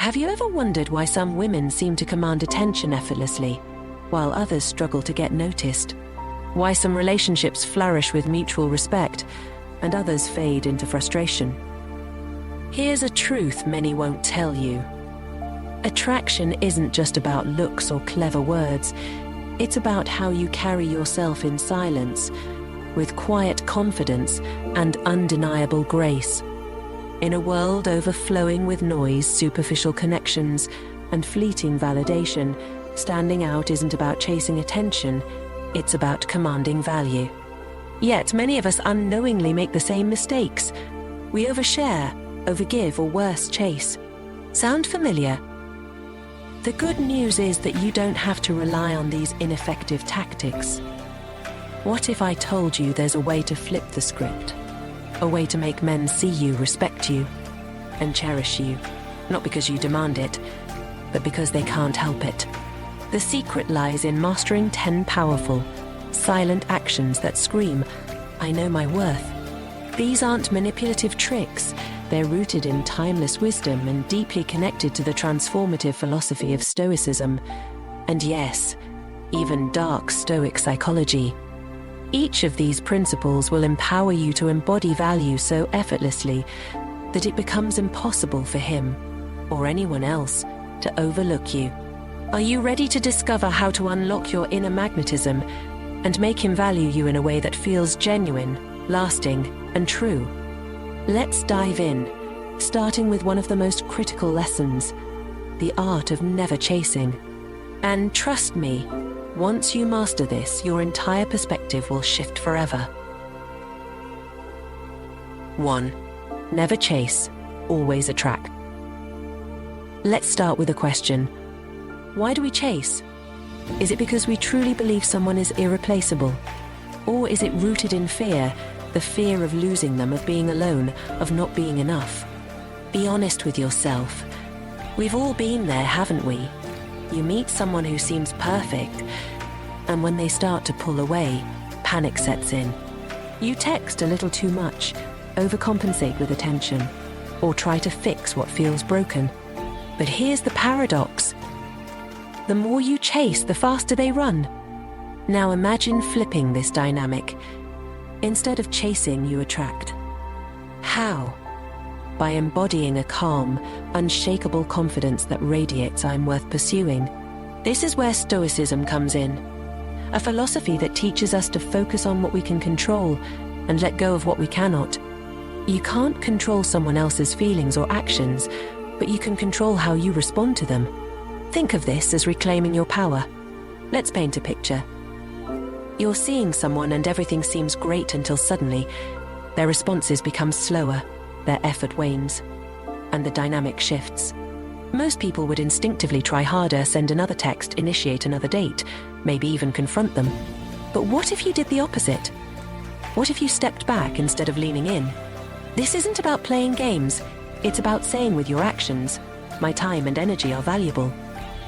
Have you ever wondered why some women seem to command attention effortlessly, while others struggle to get noticed? Why some relationships flourish with mutual respect, and others fade into frustration? Here's a truth many won't tell you. Attraction isn't just about looks or clever words. It's about how you carry yourself in silence, with quiet confidence and undeniable grace. In a world overflowing with noise, superficial connections, and fleeting validation, standing out isn't about chasing attention, it's about commanding value. Yet many of us unknowingly make the same mistakes. We overshare, overgive, or worse, chase. Sound familiar? The good news is that you don't have to rely on these ineffective tactics. What if I told you there's a way to flip the script? A way to make men see you, respect you, and cherish you, not because you demand it, but because they can't help it. The secret lies in mastering 10 powerful, silent actions that scream, "I know my worth." These aren't manipulative tricks. They're rooted in timeless wisdom and deeply connected to the transformative philosophy of Stoicism, and yes, even Dark Stoic Psychology. Each of these principles will empower you to embody value so effortlessly that it becomes impossible for him, or anyone else, to overlook you. Are you ready to discover how to unlock your inner magnetism and make him value you in a way that feels genuine, lasting, and true? Let's dive in, starting with one of the most critical lessons, the art of never chasing. And trust me, once you master this, your entire perspective will shift forever. 1. Never chase, always attract. Let's start with a question. Why do we chase? Is it because we truly believe someone is irreplaceable? Or is it rooted in fear? The fear of losing them, of being alone, of not being enough? Be honest with yourself. We've all been there, haven't we? You meet someone who seems perfect, and when they start to pull away, panic sets in. You text a little too much, overcompensate with attention, or try to fix what feels broken. But here's the paradox. The more you chase, the faster they run. Now imagine flipping this dynamic. Instead of chasing, you attract. How? By embodying a calm, unshakable confidence that radiates "I'm worth pursuing." This is where Stoicism comes in. A philosophy that teaches us to focus on what we can control and let go of what we cannot. You can't control someone else's feelings or actions, but you can control how you respond to them. Think of this as reclaiming your power. Let's paint a picture. You're seeing someone and everything seems great until suddenly their responses become slower, their effort wanes, and the dynamic shifts. Most people would instinctively try harder, send another text, initiate another date, maybe even confront them. But what if you did the opposite? What if you stepped back instead of leaning in? This isn't about playing games. It's about saying with your actions, "My time and energy are valuable.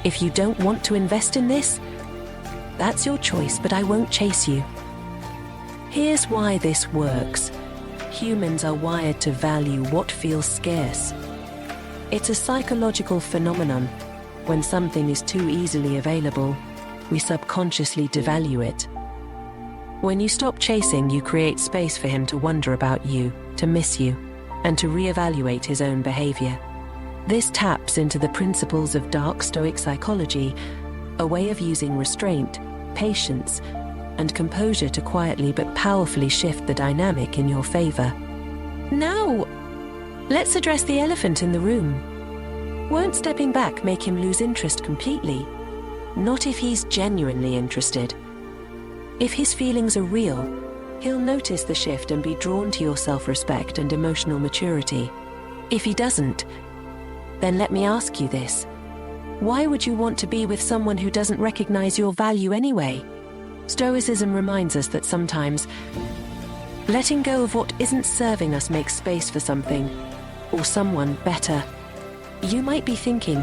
If you don't want to invest in this, that's your choice, but I won't chase you." Here's why this works. Humans are wired to value what feels scarce. It's a psychological phenomenon. When something is too easily available, we subconsciously devalue it. When you stop chasing, you create space for him to wonder about you, to miss you, and to reevaluate his own behavior. This taps into the principles of Dark Stoic Psychology, a way of using restraint, patience, and composure to quietly but powerfully shift the dynamic in your favor. Now, let's address the elephant in the room. Won't stepping back make him lose interest completely? Not if he's genuinely interested. If his feelings are real, he'll notice the shift and be drawn to your self-respect and emotional maturity. If he doesn't, then let me ask you this. Why would you want to be with someone who doesn't recognize your value anyway? Stoicism reminds us that sometimes letting go of what isn't serving us makes space for something or someone better. You might be thinking,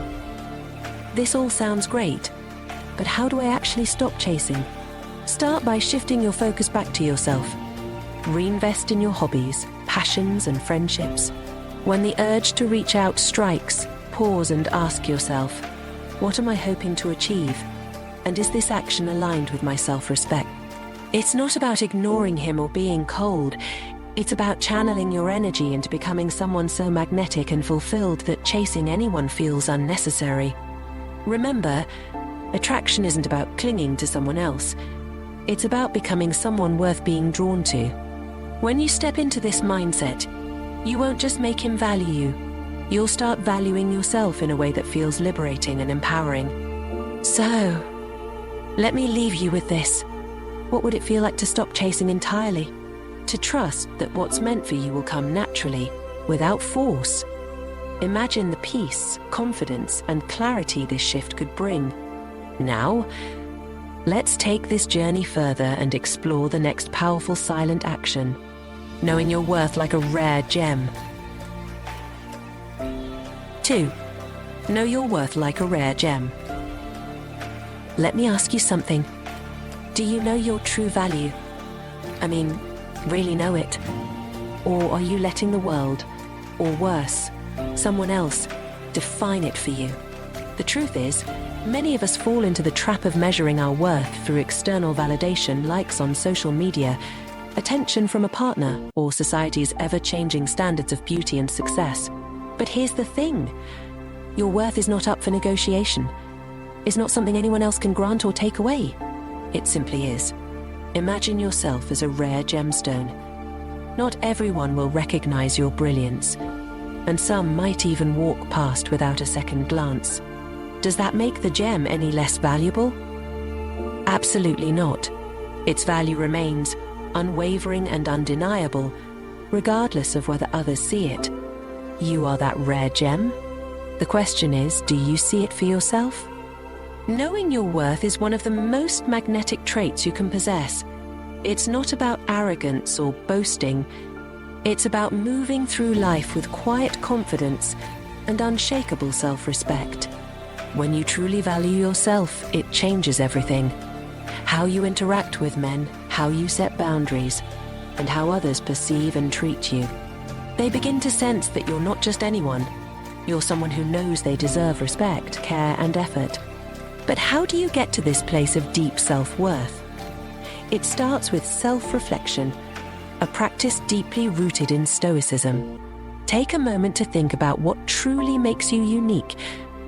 this all sounds great, but how do I actually stop chasing? Start by shifting your focus back to yourself. Reinvest in your hobbies, passions, and friendships. When the urge to reach out strikes, pause and ask yourself, what am I hoping to achieve? And is this action aligned with my self-respect? It's not about ignoring him or being cold. It's about channeling your energy into becoming someone so magnetic and fulfilled that chasing anyone feels unnecessary. Remember, attraction isn't about clinging to someone else. It's about becoming someone worth being drawn to. When you step into this mindset, you won't just make him value you. You'll start valuing yourself in a way that feels liberating and empowering. So, let me leave you with this. What would it feel like to stop chasing entirely? To trust that what's meant for you will come naturally, without force. Imagine the peace, confidence, and clarity this shift could bring. Now, let's take this journey further and explore the next powerful silent action, knowing your worth like a rare gem. 2. Know your worth like a rare gem. Let me ask you something. Do you know your true value? I mean, really know it? Or are you letting the world, or worse, someone else, define it for you? The truth is, many of us fall into the trap of measuring our worth through external validation, likes on social media, attention from a partner, or society's ever-changing standards of beauty and success. But here's the thing. Your worth is not up for negotiation. It's not something anyone else can grant or take away. It simply is. Imagine yourself as a rare gemstone. Not everyone will recognize your brilliance, and some might even walk past without a second glance. Does that make the gem any less valuable? Absolutely not. Its value remains unwavering and undeniable, regardless of whether others see it. You are that rare gem. The question is, do you see it for yourself? Knowing your worth is one of the most magnetic traits you can possess. It's not about arrogance or boasting. It's about moving through life with quiet confidence and unshakable self-respect. When you truly value yourself, it changes everything. How you interact with men, how you set boundaries, and how others perceive and treat you. They begin to sense that you're not just anyone. You're someone who knows they deserve respect, care, and effort. But how do you get to this place of deep self-worth? It starts with self-reflection, a practice deeply rooted in Stoicism. Take a moment to think about what truly makes you unique,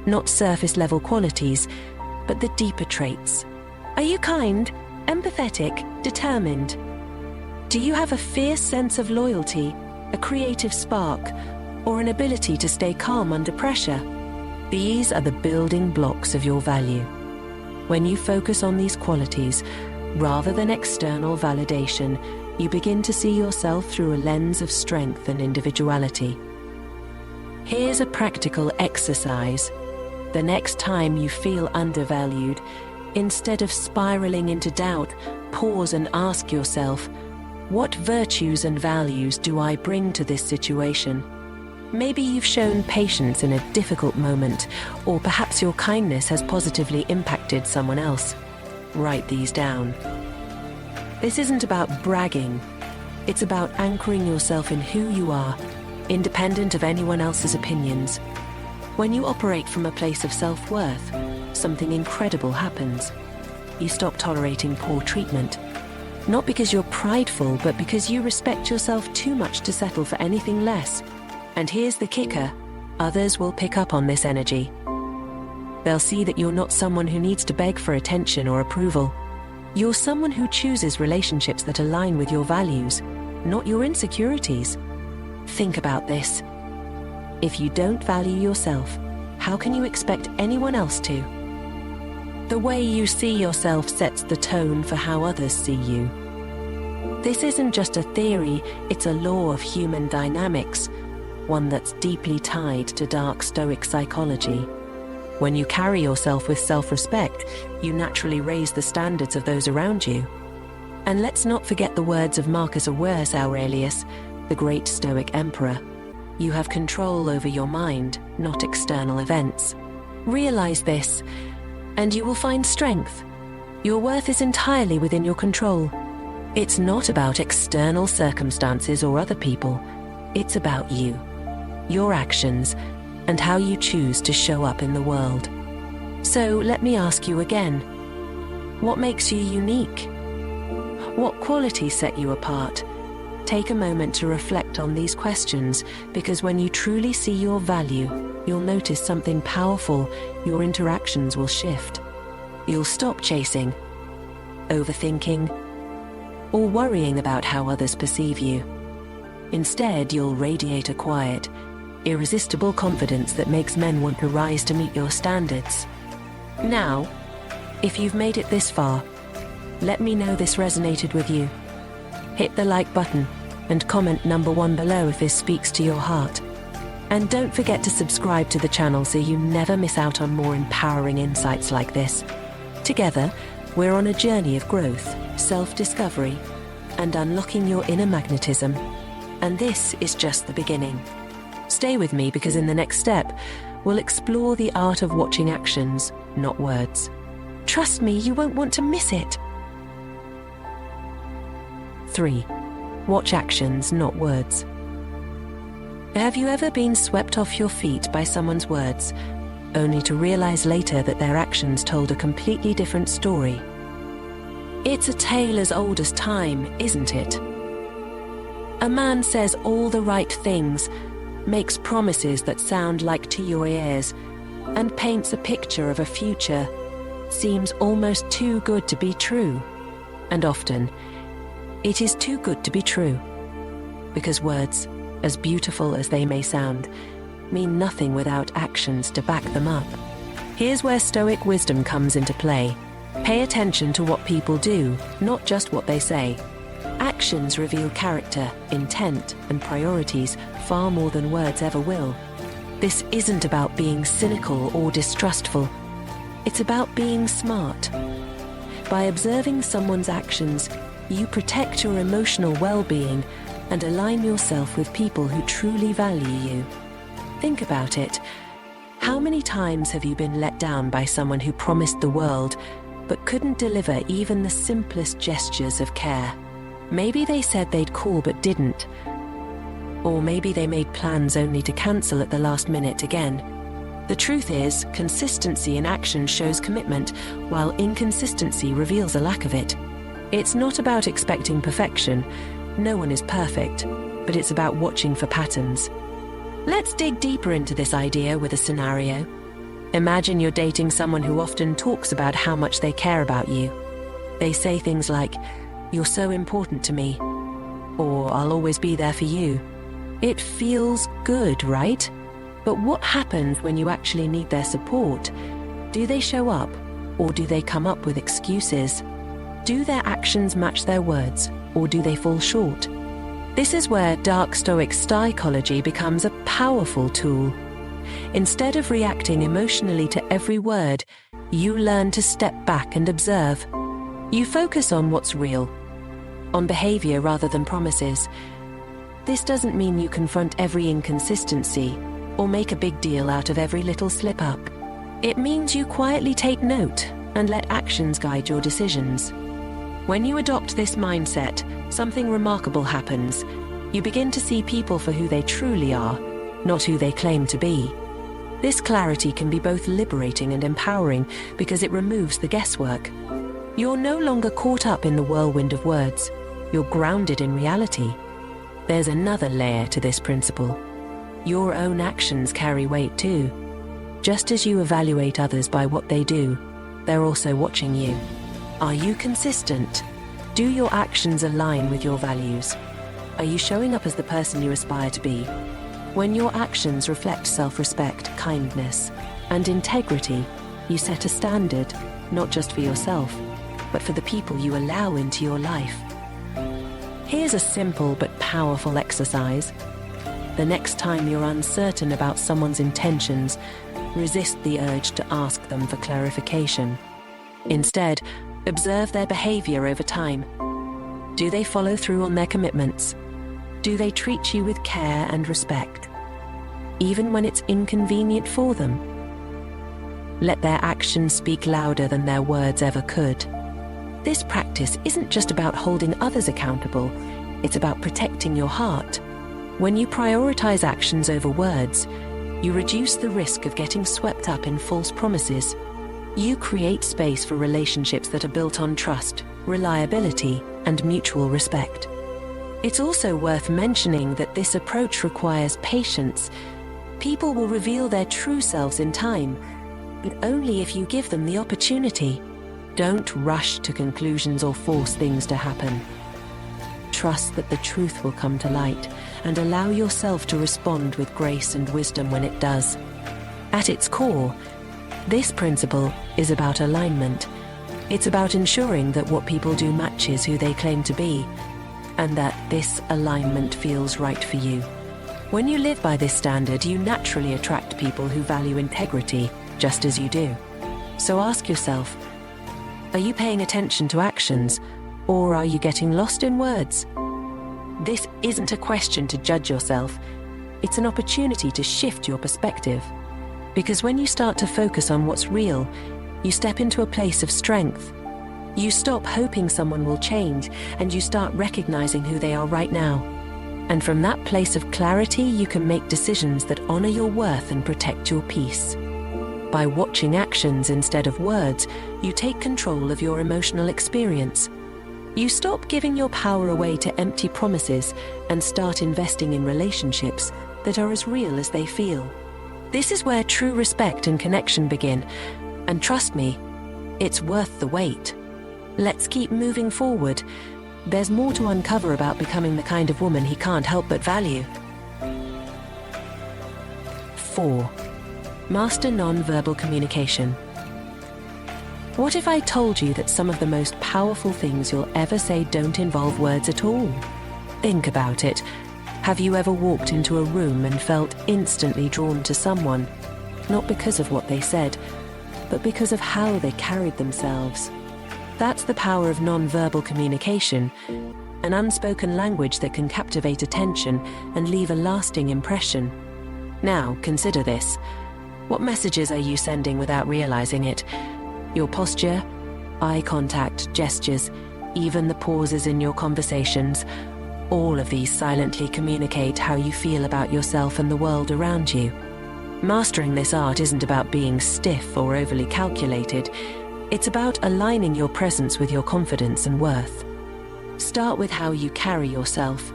not surface-level qualities, but the deeper traits. Are you kind, empathetic, determined? Do you have a fierce sense of loyalty, a creative spark, or an ability to stay calm under pressure? These are the building blocks of your value. When you focus on these qualities, rather than external validation, you begin to see yourself through a lens of strength and individuality. Here's a practical exercise. The next time you feel undervalued, instead of spiraling into doubt, pause and ask yourself, what virtues and values do I bring to this situation? Maybe you've shown patience in a difficult moment, or perhaps your kindness has positively impacted someone else. Write these down. This isn't about bragging. It's about anchoring yourself in who you are, independent of anyone else's opinions. When you operate from a place of self-worth, something incredible happens. You stop tolerating poor treatment. Not because you're prideful, but because you respect yourself too much to settle for anything less. And here's the kicker, others will pick up on this energy. They'll see that you're not someone who needs to beg for attention or approval. You're someone who chooses relationships that align with your values, not your insecurities. Think about this. If you don't value yourself, how can you expect anyone else to? The way you see yourself sets the tone for how others see you. This isn't just a theory, it's a law of human dynamics, one that's deeply tied to Dark Stoic Psychology. When you carry yourself with self-respect, you naturally raise the standards of those around you. And let's not forget the words of Marcus Aurelius, the great Stoic emperor. You have control over your mind, not external events. Realize this, and you will find strength. Your worth is entirely within your control. It's not about external circumstances or other people. It's about you, your actions, and how you choose to show up in the world. So let me ask you again, what makes you unique? What qualities set you apart? Take a moment to reflect on these questions, because when you truly see your value, you'll notice something powerful. Your interactions will shift. You'll stop chasing, overthinking, or worrying about how others perceive you. Instead, you'll radiate a quiet, irresistible confidence that makes men want to rise to meet your standards. Now, if you've made it this far, let me know this resonated with you. Hit the like button and comment number 1 below if this speaks to your heart. And don't forget to subscribe to the channel so you never miss out on more empowering insights like this. Together, we're on a journey of growth, self-discovery, and unlocking your inner magnetism. And this is just the beginning. Stay with me, because in the next step, we'll explore the art of watching actions, not words. Trust me, you won't want to miss it. 3. Watch actions, not words. Have you ever been swept off your feet by someone's words, only to realize later that their actions told a completely different story? It's a tale as old as time, isn't it? A man says all the right things, makes promises that sound like to your ears, and paints a picture of a future seems almost too good to be true. And often, it is too good to be true, because words, as beautiful as they may sound, mean nothing without actions to back them up. Here's where Stoic wisdom comes into play. Pay attention to what people do, not just what they say. Actions reveal character, intent, and priorities far more than words ever will. This isn't about being cynical or distrustful. It's about being smart. By observing someone's actions, you protect your emotional well-being and align yourself with people who truly value you. Think about it. How many times have you been let down by someone who promised the world but couldn't deliver even the simplest gestures of care? Maybe they said they'd call but didn't. Or maybe they made plans only to cancel at the last minute again. The truth is, consistency in action shows commitment, while inconsistency reveals a lack of it. It's not about expecting perfection. No one is perfect, but it's about watching for patterns. Let's dig deeper into this idea with a scenario. Imagine you're dating someone who often talks about how much they care about you. They say things like, "You're so important to me," or "I'll always be there for you." It feels good, right? But what happens when you actually need their support? Do they show up, or do they come up with excuses? Do their actions match their words, or do they fall short? This is where Dark Stoic Psychology becomes a powerful tool. Instead of reacting emotionally to every word, you learn to step back and observe. You focus on what's real, on behavior rather than promises. This doesn't mean you confront every inconsistency or make a big deal out of every little slip-up. It means you quietly take note and let actions guide your decisions. When you adopt this mindset, something remarkable happens. You begin to see people for who they truly are, not who they claim to be. This clarity can be both liberating and empowering because it removes the guesswork. You're no longer caught up in the whirlwind of words. You're grounded in reality. There's another layer to this principle. Your own actions carry weight too. Just as you evaluate others by what they do, they're also watching you. Are you consistent? Do your actions align with your values? Are you showing up as the person you aspire to be? When your actions reflect self-respect, kindness, and integrity, you set a standard, not just for yourself, but for the people you allow into your life. Here's a simple but powerful exercise. The next time you're uncertain about someone's intentions, resist the urge to ask them for clarification. Instead, observe their behavior over time. Do they follow through on their commitments? Do they treat you with care and respect, even when it's inconvenient for them? Let their actions speak louder than their words ever could. This practice isn't just about holding others accountable, it's about protecting your heart. When you prioritize actions over words, You reduce the risk of getting swept up in false promises. You create space for relationships that are built on trust, reliability, and mutual respect. It's also worth mentioning that this approach requires patience. People will reveal their true selves in time, but only if you give them the opportunity. Don't rush to conclusions or force things to happen. Trust that the truth will come to light, and allow yourself to respond with grace and wisdom when it does. At its core, this principle is about alignment. It's about ensuring that what people do matches who they claim to be, and that this alignment feels right for you. When you live by this standard, you naturally attract people who value integrity, just as you do. So ask yourself, are you paying attention to actions, or are you getting lost in words? This isn't a question to judge yourself. It's an opportunity to shift your perspective. Because when you start to focus on what's real, you step into a place of strength. You stop hoping someone will change, and you start recognizing who they are right now. And from that place of clarity, you can make decisions that honor your worth and protect your peace. By watching actions instead of words, you take control of your emotional experience. You stop giving your power away to empty promises and start investing in relationships that are as real as they feel. This is where true respect and connection begin, and trust me, it's worth the wait. Let's keep moving forward. There's more to uncover about becoming the kind of woman he can't help but value. 4. Master non-verbal communication. What if I told you that some of the most powerful things you'll ever say don't involve words at all? Think about it. Have you ever walked into a room and felt instantly drawn to someone, not because of what they said, but because of how they carried themselves? That's the power of non-verbal communication, an unspoken language that can captivate attention and leave a lasting impression. Now, consider this. What messages are you sending without realizing it? Your posture, eye contact, gestures, even the pauses in your conversations, all of these silently communicate how you feel about yourself and the world around you. Mastering this art isn't about being stiff or overly calculated. It's about aligning your presence with your confidence and worth. Start with how you carry yourself.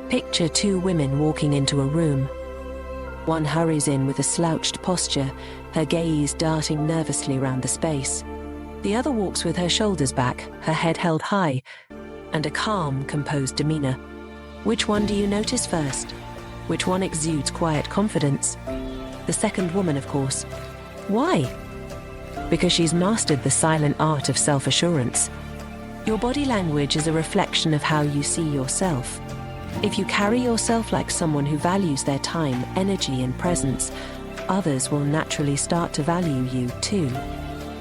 Picture two women walking into a room. One hurries in with a slouched posture, her gaze darting nervously around the space. The other walks with her shoulders back, her head held high, and a calm, composed demeanor. Which one do you notice first? Which one exudes quiet confidence? The second woman, of course. Why? Because she's mastered the silent art of self-assurance. Your body language is a reflection of how you see yourself. If you carry yourself like someone who values their time, energy, and presence, others will naturally start to value you too.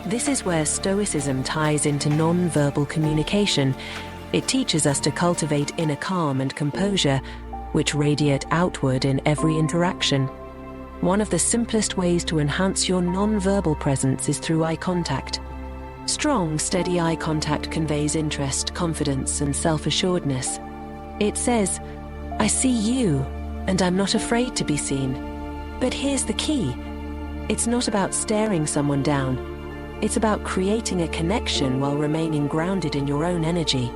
This is where Stoicism ties into non-verbal communication. It teaches us to cultivate inner calm and composure, which radiate outward in every interaction. One of the simplest ways to enhance your non-verbal presence is through eye contact. Strong, steady eye contact conveys interest, confidence, and self-assuredness. It says, "I see you, and I'm not afraid to be seen." But here's the key. It's not about staring someone down. It's about creating a connection while remaining grounded in your own energy.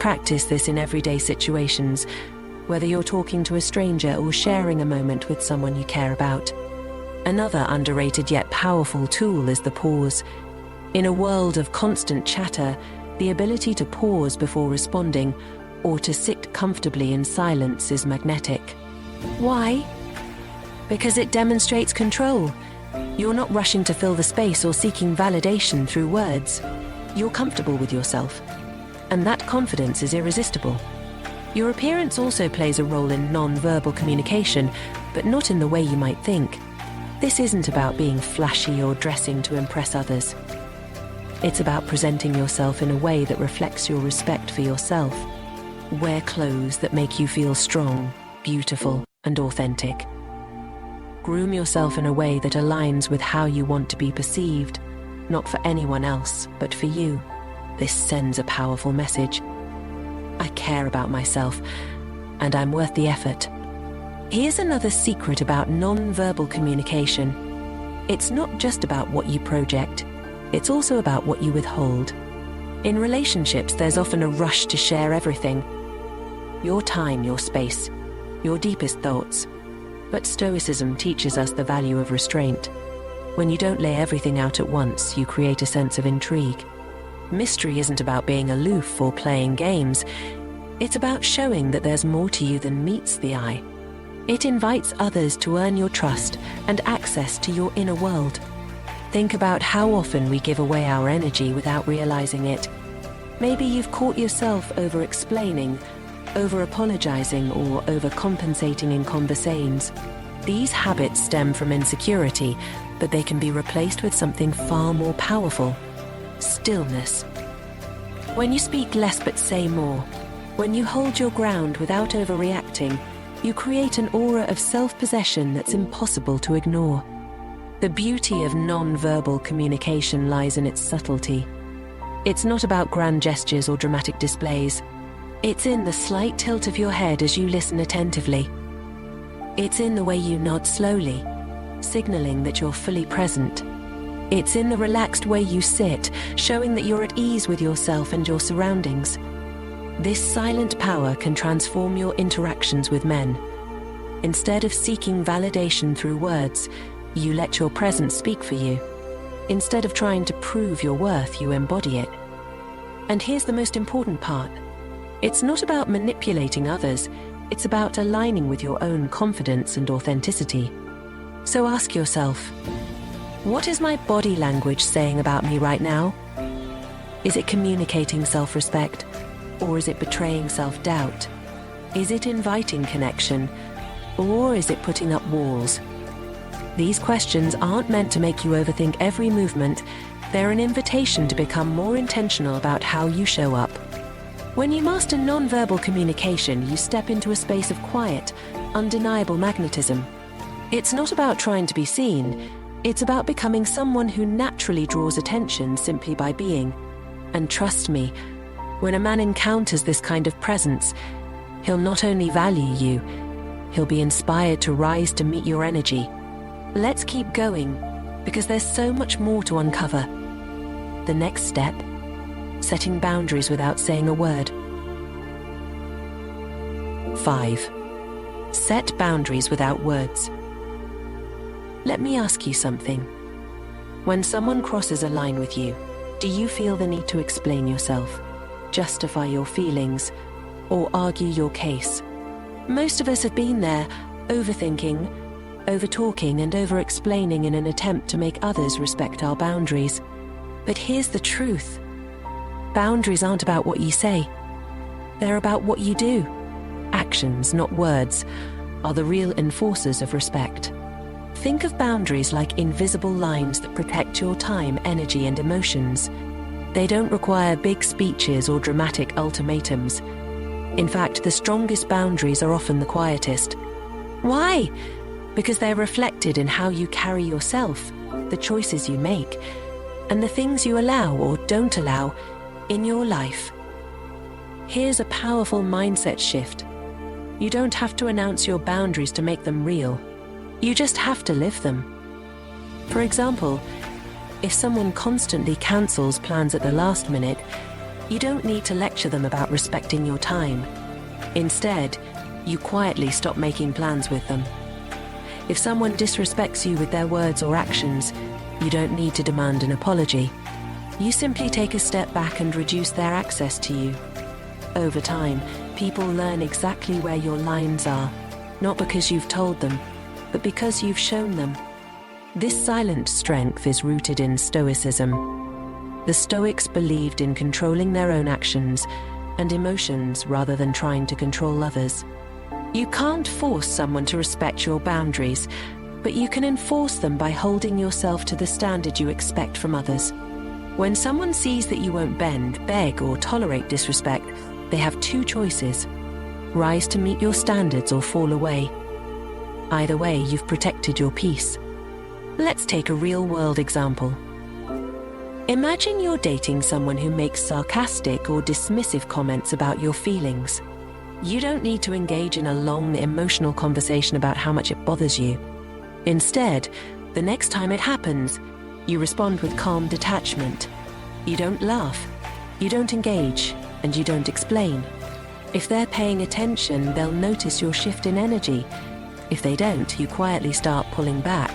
Practice this in everyday situations, whether you're talking to a stranger or sharing a moment with someone you care about. Another underrated yet powerful tool is the pause. In a world of constant chatter, the ability to pause before responding or to sit comfortably in silence is magnetic. Why? Because it demonstrates control. You're not rushing to fill the space or seeking validation through words. You're comfortable with yourself, and that confidence is irresistible. Your appearance also plays a role in non-verbal communication, but not in the way you might think. This isn't about being flashy or dressing to impress others. It's about presenting yourself in a way that reflects your respect for yourself. Wear clothes that make you feel strong, beautiful, and authentic. Groom yourself in a way that aligns with how you want to be perceived, not for anyone else, but for you. This sends a powerful message. I care about myself, and I'm worth the effort. Here's another secret about non-verbal communication. It's not just about what you project, it's also about what you withhold. In relationships, there's often a rush to share everything. Your time, your space, your deepest thoughts. But Stoicism teaches us the value of restraint. When you don't lay everything out at once, you create a sense of intrigue. Mystery isn't about being aloof or playing games. It's about showing that there's more to you than meets the eye. It invites others to earn your trust and access to your inner world. Think about how often we give away our energy without realizing it. Maybe you've caught yourself over-explaining, over-apologizing, or overcompensating in conversations. These habits stem from insecurity, but they can be replaced with something far more powerful: stillness. When you speak less but say more, when you hold your ground without overreacting, you create an aura of self-possession that's impossible to ignore. The beauty of non-verbal communication lies in its subtlety. It's not about grand gestures or dramatic displays. It's in the slight tilt of your head as you listen attentively. It's in the way you nod slowly, signaling that you're fully present. It's in the relaxed way you sit, showing that you're at ease with yourself and your surroundings. This silent power can transform your interactions with men. Instead of seeking validation through words, you let your presence speak for you. Instead of trying to prove your worth, you embody it. And here's the most important part. It's not about manipulating others, it's about aligning with your own confidence and authenticity. So ask yourself, what is my body language saying about me right now? Is it communicating self-respect? Or is it betraying self-doubt? Is it inviting connection? Or is it putting up walls? These questions aren't meant to make you overthink every movement. They're an invitation to become more intentional about how you show up. When you master non-verbal communication, you step into a space of quiet, undeniable magnetism. It's not about trying to be seen. It's about becoming someone who naturally draws attention simply by being. And trust me, when a man encounters this kind of presence, he'll not only value you, he'll be inspired to rise to meet your energy. Let's keep going, because there's so much more to uncover. The next step: setting boundaries without saying a word. 5. Set boundaries without words. Let me ask you something. When someone crosses a line with you, do you feel the need to explain yourself, justify your feelings, or argue your case? Most of us have been there, overthinking, over-talking, and over-explaining in an attempt to make others respect our boundaries. But here's the truth. Boundaries aren't about what you say. They're about what you do. Actions, not words, are the real enforcers of respect. Think of boundaries like invisible lines that protect your time, energy, and emotions. They don't require big speeches or dramatic ultimatums. In fact, the strongest boundaries are often the quietest. Why? Because they're reflected in how you carry yourself, the choices you make, and the things you allow or don't allow in your life. Here's a powerful mindset shift. You don't have to announce your boundaries to make them real. You just have to live them. For example, if someone constantly cancels plans at the last minute, you don't need to lecture them about respecting your time. Instead, you quietly stop making plans with them. If someone disrespects you with their words or actions, you don't need to demand an apology. You simply take a step back and reduce their access to you. Over time, people learn exactly where your lines are, not because you've told them, but because you've shown them. This silent strength is rooted in Stoicism. The Stoics believed in controlling their own actions and emotions rather than trying to control others. You can't force someone to respect your boundaries, but you can enforce them by holding yourself to the standard you expect from others. When someone sees that you won't bend, beg, or tolerate disrespect, they have two choices: rise to meet your standards or fall away. Either way, you've protected your peace. Let's take a real-world example. Imagine you're dating someone who makes sarcastic or dismissive comments about your feelings. You don't need to engage in a long, emotional conversation about how much it bothers you. Instead, the next time it happens, you respond with calm detachment. You don't laugh, you don't engage, and you don't explain. If they're paying attention, they'll notice your shift in energy. If they don't, you quietly start pulling back.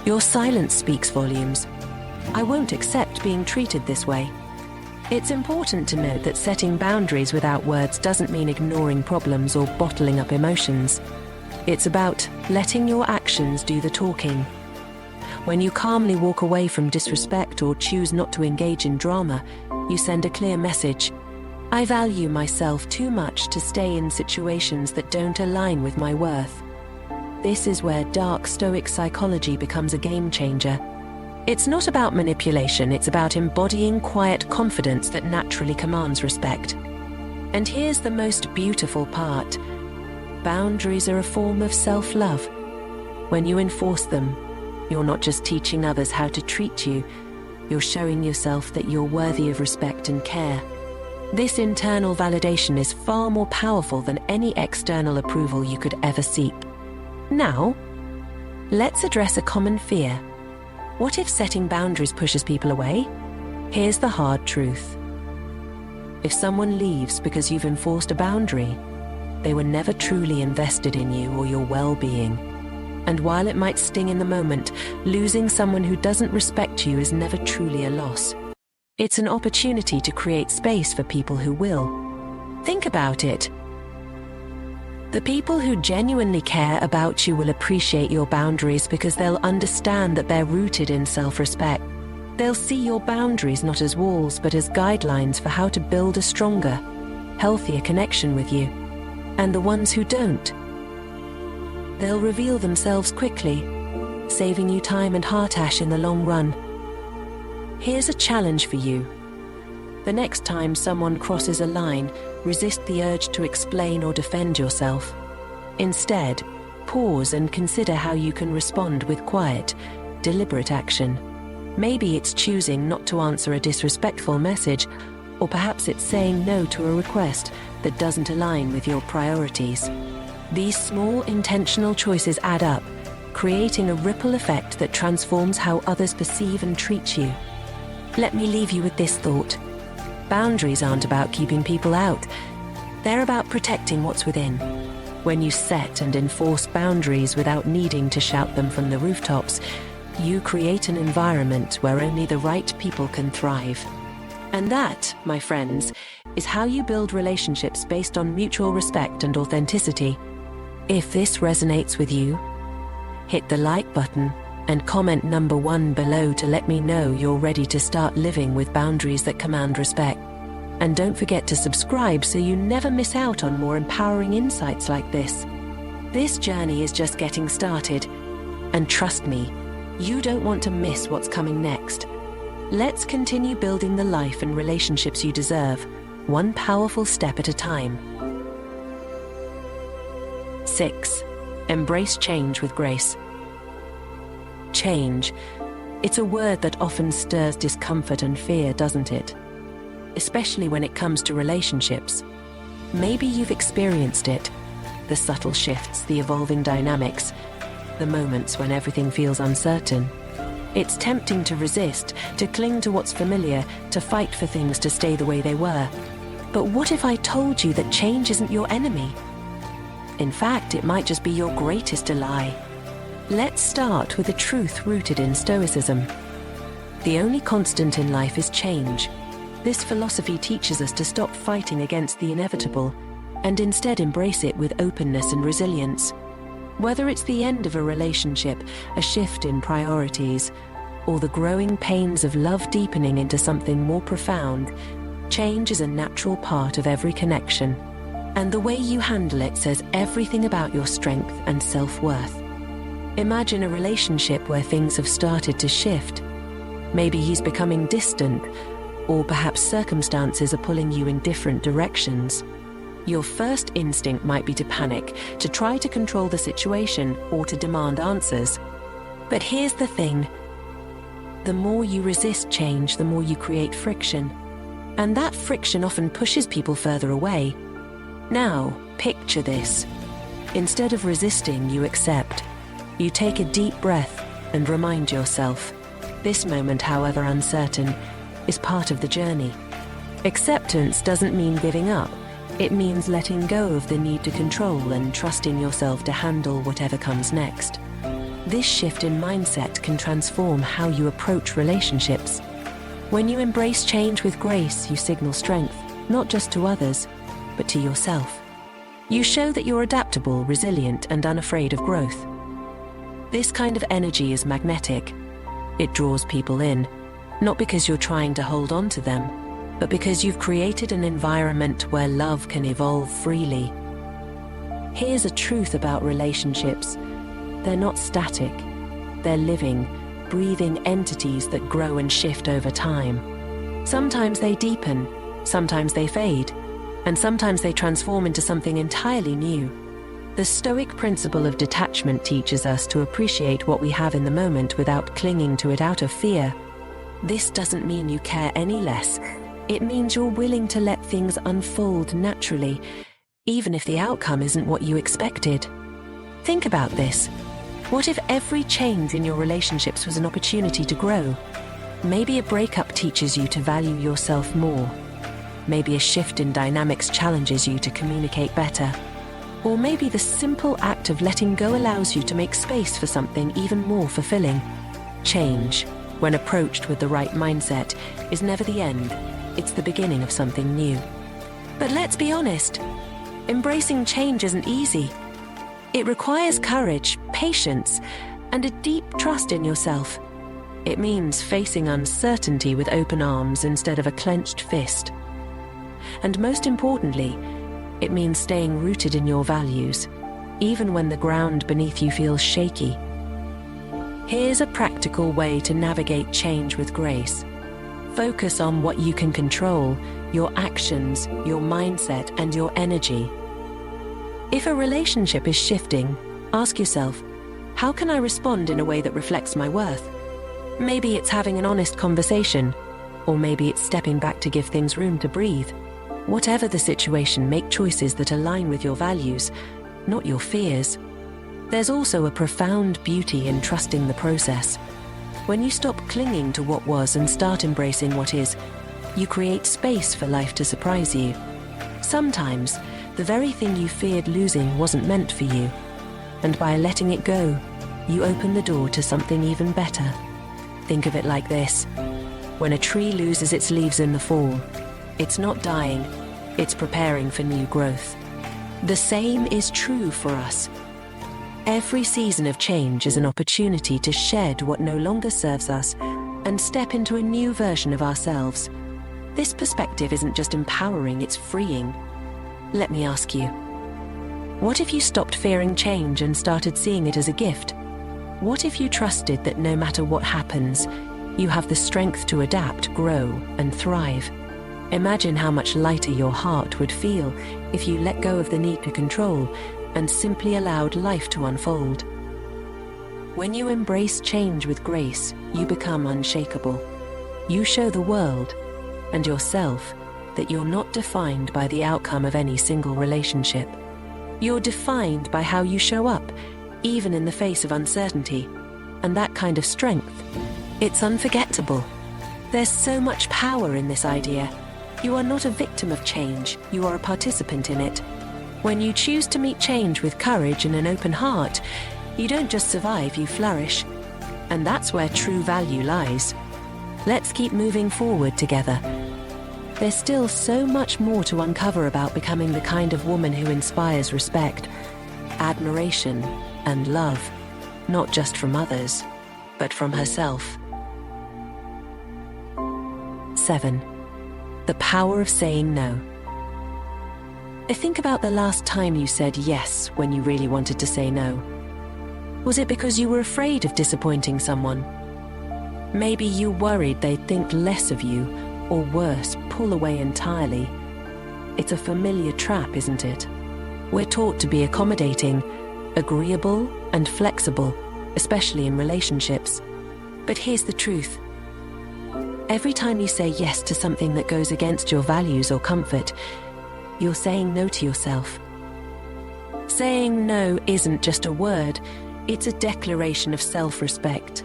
Your silence speaks volumes. I won't accept being treated this way. It's important to note that setting boundaries without words doesn't mean ignoring problems or bottling up emotions. It's about letting your actions do the talking. When you calmly walk away from disrespect or choose not to engage in drama, you send a clear message. I value myself too much to stay in situations that don't align with my worth. This is where Dark Stoic Psychology becomes a game changer. It's not about manipulation, it's about embodying quiet confidence that naturally commands respect. And here's the most beautiful part. Boundaries are a form of self-love. When you enforce them, you're not just teaching others how to treat you, you're showing yourself that you're worthy of respect and care. This internal validation is far more powerful than any external approval you could ever seek. Now, let's address a common fear. What if setting boundaries pushes people away? Here's the hard truth. If someone leaves because you've enforced a boundary, they were never truly invested in you or your well-being. And while it might sting in the moment, losing someone who doesn't respect you is never truly a loss. It's an opportunity to create space for people who will. Think about it. The people who genuinely care about you will appreciate your boundaries because they'll understand that they're rooted in self-respect. They'll see your boundaries not as walls but as guidelines for how to build a stronger, healthier connection with you. And the ones who don't, they'll reveal themselves quickly, saving you time and heartache in the long run. Here's a challenge for you. The next time someone crosses a line, resist the urge to explain or defend yourself. Instead, pause and consider how you can respond with quiet, deliberate action. Maybe it's choosing not to answer a disrespectful message, or perhaps it's saying no to a request that doesn't align with your priorities. These small, intentional choices add up, creating a ripple effect that transforms how others perceive and treat you. Let me leave you with this thought. Boundaries aren't about keeping people out. They're about protecting what's within. When you set and enforce boundaries without needing to shout them from the rooftops, you create an environment where only the right people can thrive. And that, my friends, is how you build relationships based on mutual respect and authenticity. If this resonates with you, hit the like button and comment number 1 below to let me know you're ready to start living with boundaries that command respect. And don't forget to subscribe so you never miss out on more empowering insights like this. This journey is just getting started. And trust me, you don't want to miss what's coming next. Let's continue building the life and relationships you deserve, one powerful step at a time. 6. Embrace change with grace. Change. It's a word that often stirs discomfort and fear, doesn't it? Especially when it comes to relationships. Maybe you've experienced it. The subtle shifts, the evolving dynamics, the moments when everything feels uncertain. It's tempting to resist, to cling to what's familiar, to fight for things to stay the way they were. But what if I told you that change isn't your enemy? In fact, it might just be your greatest ally. Let's start with a truth rooted in Stoicism. The only constant in life is change. This philosophy teaches us to stop fighting against the inevitable and instead embrace it with openness and resilience. Whether it's the end of a relationship, a shift in priorities, or the growing pains of love deepening into something more profound, change is a natural part of every connection. And the way you handle it says everything about your strength and self-worth. Imagine a relationship where things have started to shift. Maybe he's becoming distant, or perhaps circumstances are pulling you in different directions. Your first instinct might be to panic, to try to control the situation, or to demand answers. But here's the thing. The more you resist change, the more you create friction. And that friction often pushes people further away. Now, Picture this. Instead of resisting, you accept. You take a deep breath and remind yourself. This moment, however uncertain, is part of the journey. Acceptance doesn't mean giving up. It means letting go of the need to control and trusting yourself to handle whatever comes next. This shift in mindset can transform how you approach relationships. When you embrace change with grace, you signal strength, not just to others, but to yourself. You show that you're adaptable, resilient, and unafraid of growth. This kind of energy is magnetic. It draws people in, not because you're trying to hold on to them, but because you've created an environment where love can evolve freely. Here's a truth about relationships. They're not static. They're living, breathing entities that grow and shift over time. Sometimes they deepen, sometimes they fade, and sometimes they transform into something entirely new. The Stoic principle of detachment teaches us to appreciate what we have in the moment without clinging to it out of fear. This doesn't mean you care any less. It means you're willing to let things unfold naturally, even if the outcome isn't what you expected. Think about this. What if every change in your relationships was an opportunity to grow? Maybe a breakup teaches you to value yourself more. Maybe a shift in dynamics challenges you to communicate better. Or maybe the simple act of letting go allows you to make space for something even more fulfilling. Change, when approached with the right mindset, is never the end. It's the beginning of something new. But let's be honest, embracing change isn't easy. It requires courage, patience, and a deep trust in yourself. It means facing uncertainty with open arms instead of a clenched fist. And most importantly, it means staying rooted in your values, even when the ground beneath you feels shaky. Here's a practical way to navigate change with grace. Focus on what you can control, your actions, your mindset, and your energy. If a relationship is shifting, ask yourself, how can I respond in a way that reflects my worth? Maybe it's having an honest conversation, or maybe it's stepping back to give things room to breathe. Whatever the situation, make choices that align with your values, not your fears. There's also a profound beauty in trusting the process. When you stop clinging to what was and start embracing what is, you create space for life to surprise you. Sometimes, the very thing you feared losing wasn't meant for you. And by letting it go, you open the door to something even better. Think of it like this. When a tree loses its leaves in the fall, it's not dying, it's preparing for new growth. The same is true for us. Every season of change is an opportunity to shed what no longer serves us and step into a new version of ourselves. This perspective isn't just empowering, it's freeing. Let me ask you, what if you stopped fearing change and started seeing it as a gift? What if you trusted that no matter what happens, you have the strength to adapt, grow, and thrive? Imagine how much lighter your heart would feel if you let go of the need to control and simply allowed life to unfold. When you embrace change with grace, you become unshakable. You show the world and yourself that you're not defined by the outcome of any single relationship. You're defined by how you show up, even in the face of uncertainty. And that kind of strength, it's unforgettable. There's so much power in this idea. You are not a victim of change, you are a participant in it. When you choose to meet change with courage and an open heart, you don't just survive, you flourish. And that's where true value lies. Let's keep moving forward together. There's still so much more to uncover about becoming the kind of woman who inspires respect, admiration, and love, not just from others, but from herself. 7. The power of saying no. Think about the last time you said yes when you really wanted to say no. Was it because you were afraid of disappointing someone? Maybe you worried they'd think less of you, or worse, pull away entirely. It's a familiar trap, isn't it? We're taught to be accommodating, agreeable, and flexible, especially in relationships. But here's the truth. Every time you say yes to something that goes against your values or comfort, you're saying no to yourself. Saying no isn't just a word, it's a declaration of self-respect.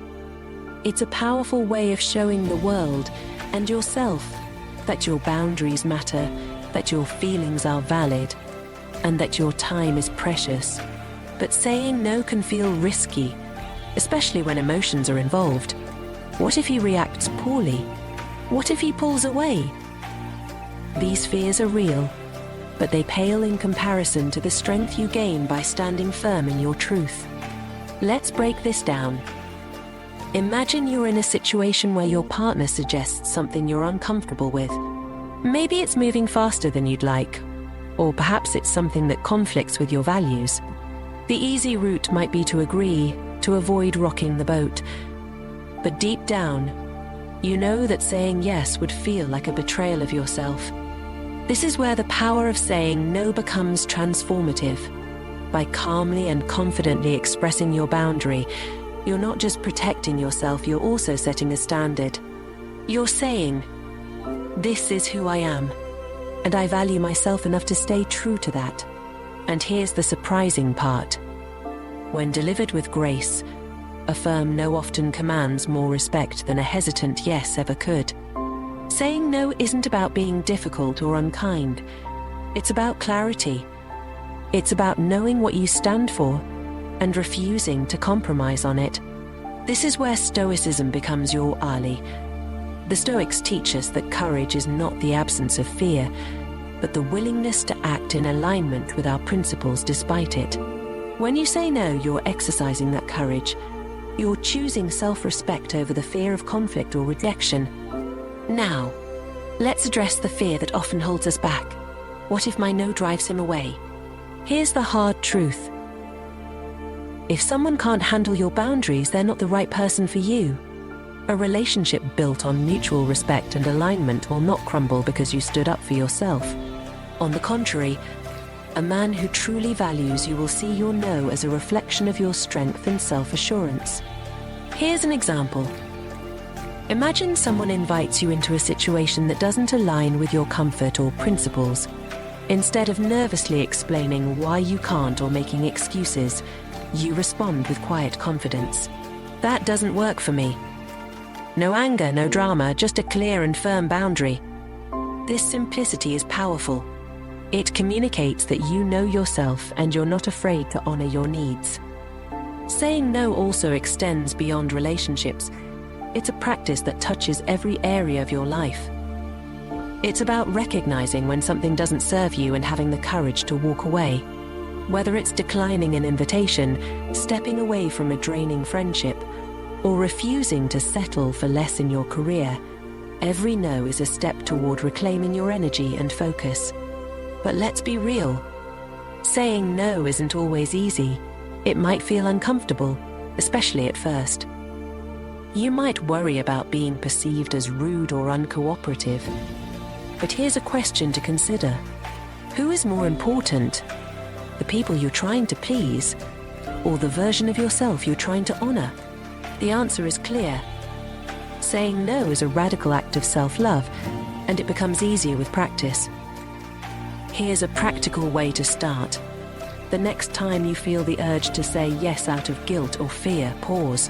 It's a powerful way of showing the world and yourself that your boundaries matter, that your feelings are valid, and that your time is precious. But saying no can feel risky, especially when emotions are involved. What if he reacts poorly? What if he pulls away? These fears are real, but they pale in comparison to the strength you gain by standing firm in your truth. Let's break this down. Imagine you're in a situation where your partner suggests something you're uncomfortable with. Maybe it's moving faster than you'd like, or perhaps it's something that conflicts with your values. The easy route might be to agree, to avoid rocking the boat. But deep down, you know that saying yes would feel like a betrayal of yourself. This is where the power of saying no becomes transformative. By calmly and confidently expressing your boundary, you're not just protecting yourself, you're also setting a standard. You're saying, "This is who I am, and I value myself enough to stay true to that." And here's the surprising part. When delivered with grace, a firm no often commands more respect than a hesitant yes ever could. Saying no isn't about being difficult or unkind. It's about clarity. It's about knowing what you stand for and refusing to compromise on it. This is where Stoicism becomes your ally. The Stoics teach us that courage is not the absence of fear, but the willingness to act in alignment with our principles despite it. When you say no, you're exercising that courage. You're choosing self-respect over the fear of conflict or rejection. Now, let's address the fear that often holds us back. What if my no drives him away? Here's the hard truth. If someone can't handle your boundaries, they're not the right person for you. A relationship built on mutual respect and alignment will not crumble because you stood up for yourself. On the contrary, a man who truly values you will see your no as a reflection of your strength and self-assurance. Here's an example. Imagine someone invites you into a situation that doesn't align with your comfort or principles. Instead of nervously explaining why you can't or making excuses, you respond with quiet confidence. "That doesn't work for me." No anger, no drama, just a clear and firm boundary. This simplicity is powerful. It communicates that you know yourself and you're not afraid to honor your needs. Saying no also extends beyond relationships. It's a practice that touches every area of your life. It's about recognizing when something doesn't serve you and having the courage to walk away. Whether it's declining an invitation, stepping away from a draining friendship, or refusing to settle for less in your career, every no is a step toward reclaiming your energy and focus. But let's be real. Saying no isn't always easy. It might feel uncomfortable, especially at first. You might worry about being perceived as rude or uncooperative. But here's a question to consider. Who is more important? The people you're trying to please, or the version of yourself you're trying to honor? The answer is clear. Saying no is a radical act of self-love, and it becomes easier with practice. Here's a practical way to start. The next time you feel the urge to say yes out of guilt or fear, pause.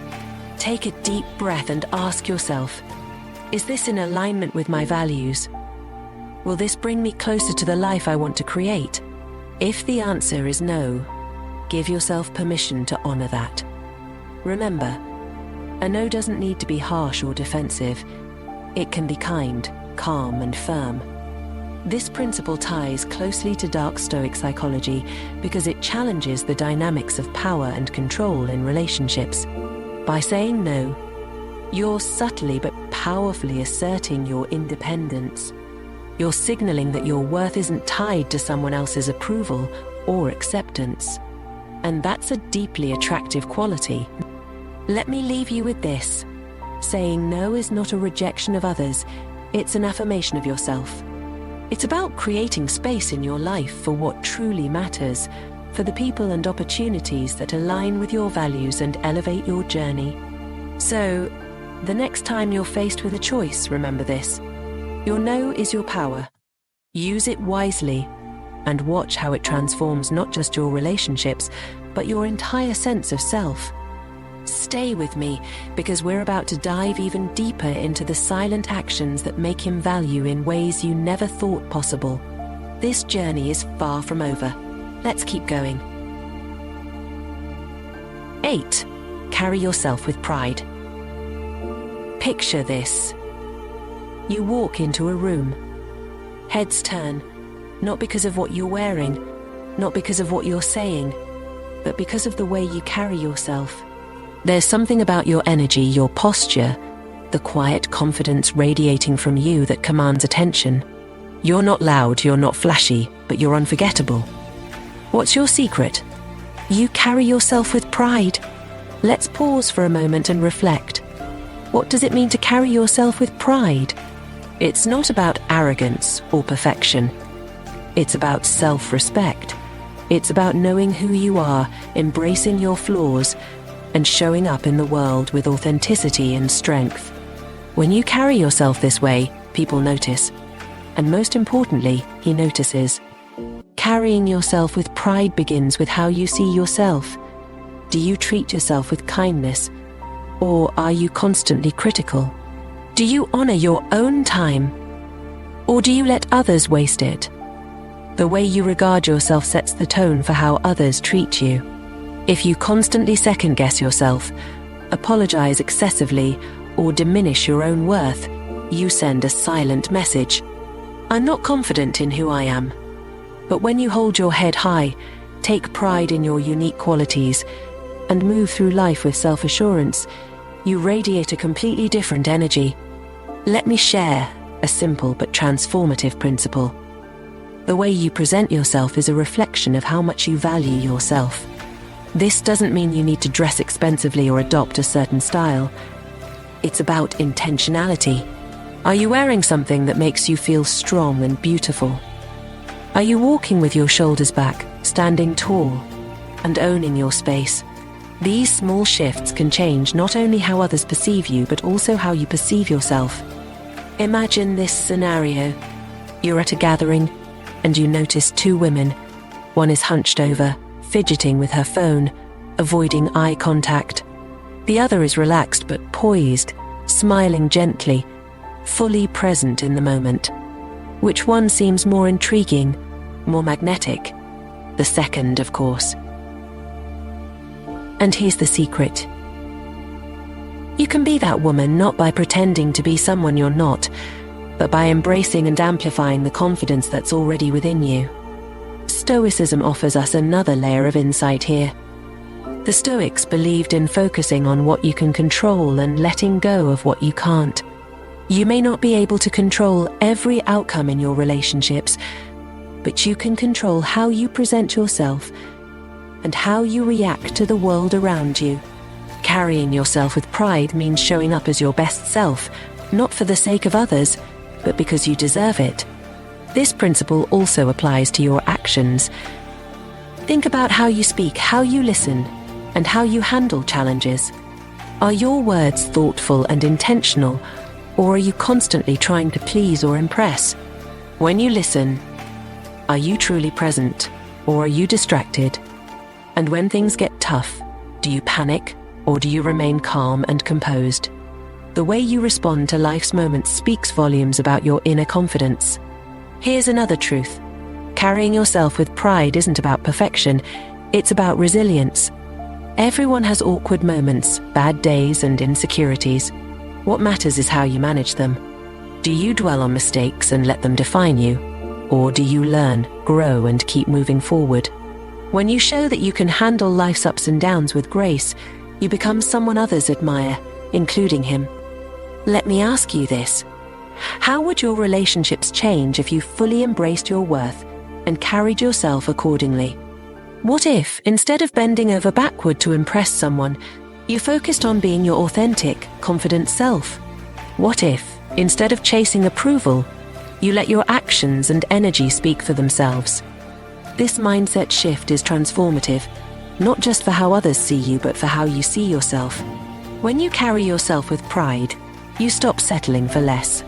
Take a deep breath and ask yourself, is this in alignment with my values? Will this bring me closer to the life I want to create? If the answer is no, give yourself permission to honor that. Remember, a no doesn't need to be harsh or defensive. It can be kind, calm, and firm. This principle ties closely to Dark Stoic Psychology because it challenges the dynamics of power and control in relationships. By saying no, you're subtly but powerfully asserting your independence. You're signaling that your worth isn't tied to someone else's approval or acceptance. And that's a deeply attractive quality. Let me leave you with this. Saying no is not a rejection of others, it's an affirmation of yourself. It's about creating space in your life for what truly matters, for the people and opportunities that align with your values and elevate your journey. So, the next time you're faced with a choice, remember this. Your no is your power. Use it wisely, and watch how it transforms not just your relationships, but your entire sense of self. Stay with me, because we're about to dive even deeper into the silent actions that make him value in ways you never thought possible. This journey is far from over. Let's keep going. 8. Carry yourself with pride. Picture this. You walk into a room. Heads turn, not because of what you're wearing, not because of what you're saying, but because of the way you carry yourself. There's something about your energy, your posture, the quiet confidence radiating from you that commands attention. You're not loud, you're not flashy, but you're unforgettable. What's your secret? You carry yourself with pride. Let's pause for a moment and reflect. What does it mean to carry yourself with pride? It's not about arrogance or perfection. It's about self-respect. It's about knowing who you are, embracing your flaws, and showing up in the world with authenticity and strength. When you carry yourself this way, people notice. And most importantly, he notices. Carrying yourself with pride begins with how you see yourself. Do you treat yourself with kindness? Or are you constantly critical? Do you honor your own time? Or do you let others waste it? The way you regard yourself sets the tone for how others treat you. If you constantly second-guess yourself, apologize excessively, or diminish your own worth, you send a silent message. I'm not confident in who I am. But when you hold your head high, take pride in your unique qualities, and move through life with self-assurance, you radiate a completely different energy. Let me share a simple but transformative principle. The way you present yourself is a reflection of how much you value yourself. This doesn't mean you need to dress expensively or adopt a certain style. It's about intentionality. Are you wearing something that makes you feel strong and beautiful? Are you walking with your shoulders back, standing tall, and owning your space? These small shifts can change not only how others perceive you, but also how you perceive yourself. Imagine this scenario. You're at a gathering, and you notice two women. One is hunched over, fidgeting with her phone, avoiding eye contact. The other is relaxed but poised, smiling gently, fully present in the moment. Which one seems more intriguing, more magnetic? The second, of course. And here's the secret. You can be that woman not by pretending to be someone you're not, but by embracing and amplifying the confidence that's already within you. Stoicism offers us another layer of insight here. The Stoics believed in focusing on what you can control and letting go of what you can't. You may not be able to control every outcome in your relationships, but you can control how you present yourself and how you react to the world around you. Carrying yourself with pride means showing up as your best self, not for the sake of others, but because you deserve it. This principle also applies to your actions. Think about how you speak, how you listen, and how you handle challenges. Are your words thoughtful and intentional, or are you constantly trying to please or impress? When you listen, are you truly present, or are you distracted? And when things get tough, do you panic, or do you remain calm and composed? The way you respond to life's moments speaks volumes about your inner confidence. Here's another truth. Carrying yourself with pride isn't about perfection, it's about resilience. Everyone has awkward moments, bad days, and insecurities. What matters is how you manage them. Do you dwell on mistakes and let them define you? Or do you learn, grow, and keep moving forward? When you show that you can handle life's ups and downs with grace, you become someone others admire, including him. Let me ask you this. How would your relationships change if you fully embraced your worth and carried yourself accordingly? What if, instead of bending over backward to impress someone, you focused on being your authentic, confident self? What if, instead of chasing approval, you let your actions and energy speak for themselves? This mindset shift is transformative, not just for how others see you, but for how you see yourself. When you carry yourself with pride, you stop settling for less.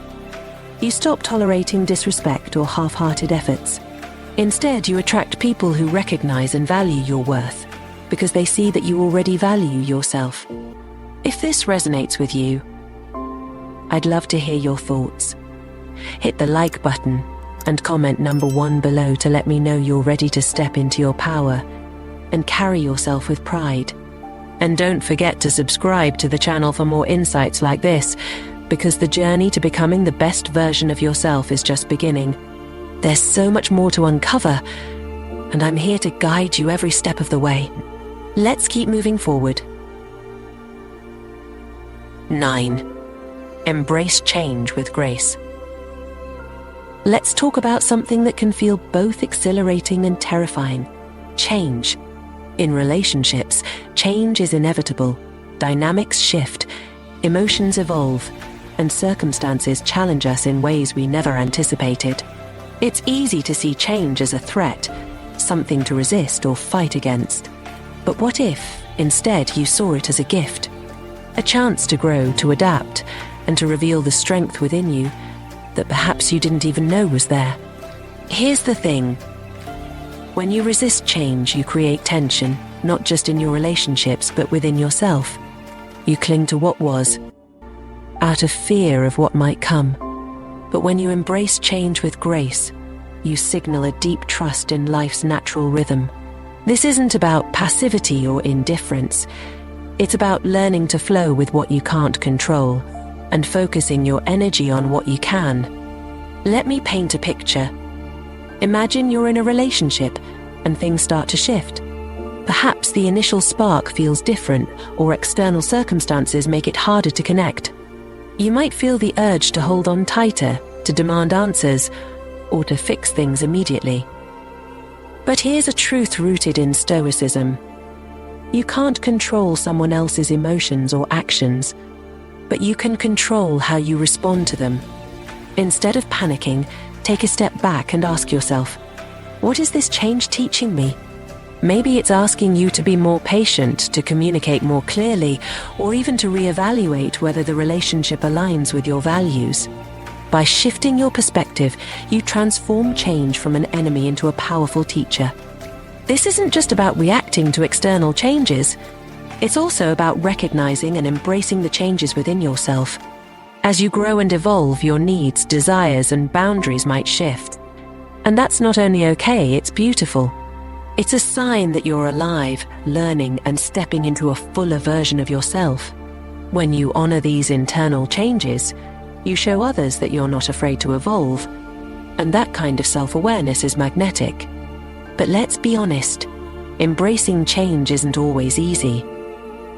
You stop tolerating disrespect or half-hearted efforts. Instead, you attract people who recognize and value your worth because they see that you already value yourself. If this resonates with you, I'd love to hear your thoughts. Hit the like button and comment number 1 below to let me know you're ready to step into your power and carry yourself with pride. And don't forget to subscribe to the channel for more insights like this, because the journey to becoming the best version of yourself is just beginning. There's so much more to uncover, and I'm here to guide you every step of the way. Let's keep moving forward. 9. Embrace change with grace. Let's talk about something that can feel both exhilarating and terrifying: change. In relationships, change is inevitable. Dynamics shift, emotions evolve, and circumstances challenge us in ways we never anticipated. It's easy to see change as a threat, something to resist or fight against. But what if, instead, you saw it as a gift? A chance to grow, to adapt, and to reveal the strength within you that perhaps you didn't even know was there. Here's the thing. When you resist change, you create tension, not just in your relationships, but within yourself. You cling to what was, out of fear of what might come. But when you embrace change with grace, you signal a deep trust in life's natural rhythm. This isn't about passivity or indifference. It's about learning to flow with what you can't control and focusing your energy on what you can. Let me paint a picture. Imagine you're in a relationship and things start to shift. Perhaps the initial spark feels different, or external circumstances make it harder to connect. You might feel the urge to hold on tighter, to demand answers, or to fix things immediately. But here's a truth rooted in Stoicism. You can't control someone else's emotions or actions, but you can control how you respond to them. Instead of panicking, take a step back and ask yourself, what is this change teaching me? Maybe it's asking you to be more patient, to communicate more clearly, or even to reevaluate whether the relationship aligns with your values. By shifting your perspective, you transform change from an enemy into a powerful teacher. This isn't just about reacting to external changes. It's also about recognizing and embracing the changes within yourself. As you grow and evolve, your needs, desires, and boundaries might shift. And that's not only okay, it's beautiful. It's a sign that you're alive, learning, and stepping into a fuller version of yourself. When you honor these internal changes, you show others that you're not afraid to evolve. And that kind of self-awareness is magnetic. But let's be honest, embracing change isn't always easy.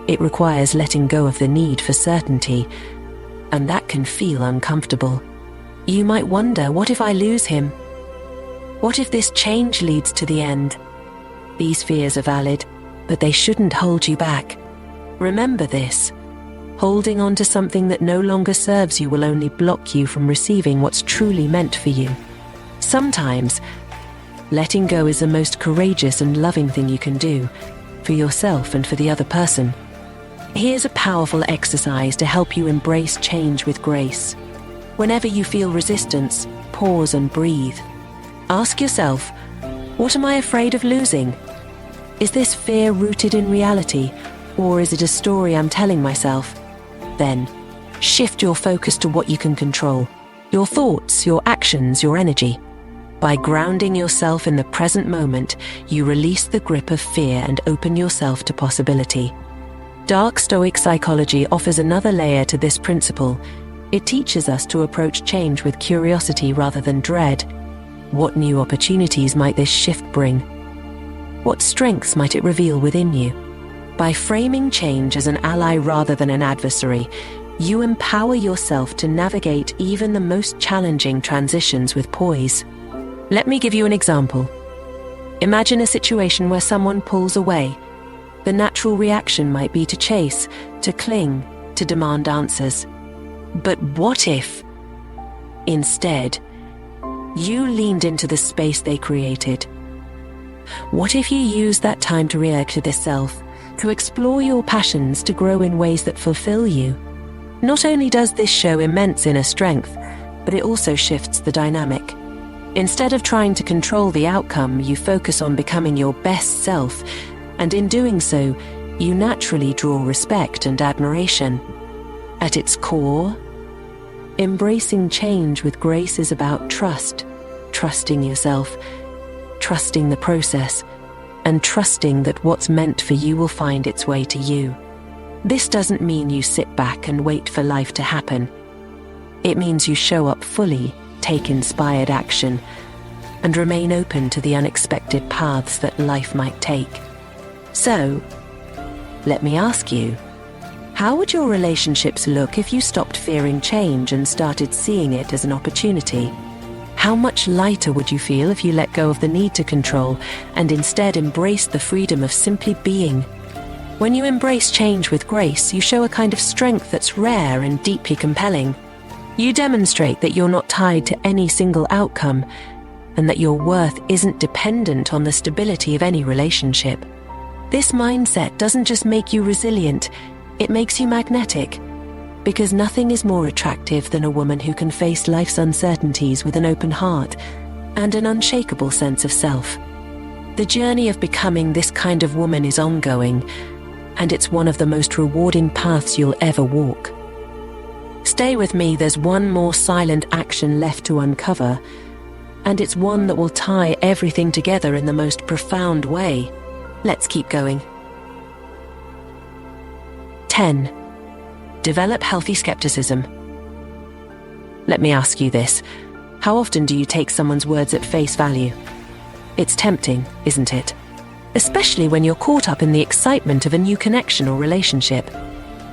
It requires letting go of the need for certainty, and that can feel uncomfortable. You might wonder, what if I lose him? What if this change leads to the end? These fears are valid, but they shouldn't hold you back. Remember this. Holding on to something that no longer serves you will only block you from receiving what's truly meant for you. Sometimes, letting go is the most courageous and loving thing you can do, for yourself and for the other person. Here's a powerful exercise to help you embrace change with grace. Whenever you feel resistance, pause and breathe. Ask yourself, what am I afraid of losing? Is this fear rooted in reality, or is it a story I'm telling myself? Then, shift your focus to what you can control: your thoughts, your actions, your energy. By grounding yourself in the present moment, you release the grip of fear and open yourself to possibility. Dark Stoic Psychology offers another layer to this principle. It teaches us to approach change with curiosity rather than dread. What new opportunities might this shift bring? What strengths might it reveal within you? By framing change as an ally rather than an adversary, you empower yourself to navigate even the most challenging transitions with poise. Let me give you an example. Imagine a situation where someone pulls away. The natural reaction might be to chase, to cling, to demand answers. But what if, instead, you leaned into the space they created? What if you used that time to react to this self, to explore your passions, to grow in ways that fulfill you? Not only does this show immense inner strength, but it also shifts the dynamic. Instead of trying to control the outcome, you focus on becoming your best self, and in doing so, you naturally draw respect and admiration. At its core, embracing change with grace is about trust, trusting yourself, trusting the process, and trusting that what's meant for you will find its way to you. This doesn't mean you sit back and wait for life to happen. It means you show up fully, take inspired action, and remain open to the unexpected paths that life might take. So, let me ask you, how would your relationships look if you stopped fearing change and started seeing it as an opportunity? How much lighter would you feel if you let go of the need to control and instead embraced the freedom of simply being? When you embrace change with grace, you show a kind of strength that's rare and deeply compelling. You demonstrate that you're not tied to any single outcome, and that your worth isn't dependent on the stability of any relationship. This mindset doesn't just make you resilient, it makes you magnetic. Because nothing is more attractive than a woman who can face life's uncertainties with an open heart and an unshakable sense of self. The journey of becoming this kind of woman is ongoing, and it's one of the most rewarding paths you'll ever walk. Stay with me, there's one more silent action left to uncover, and it's one that will tie everything together in the most profound way. Let's keep going. 10. Develop healthy skepticism. Let me ask you this. How often do you take someone's words at face value? It's tempting, isn't it? Especially when you're caught up in the excitement of a new connection or relationship.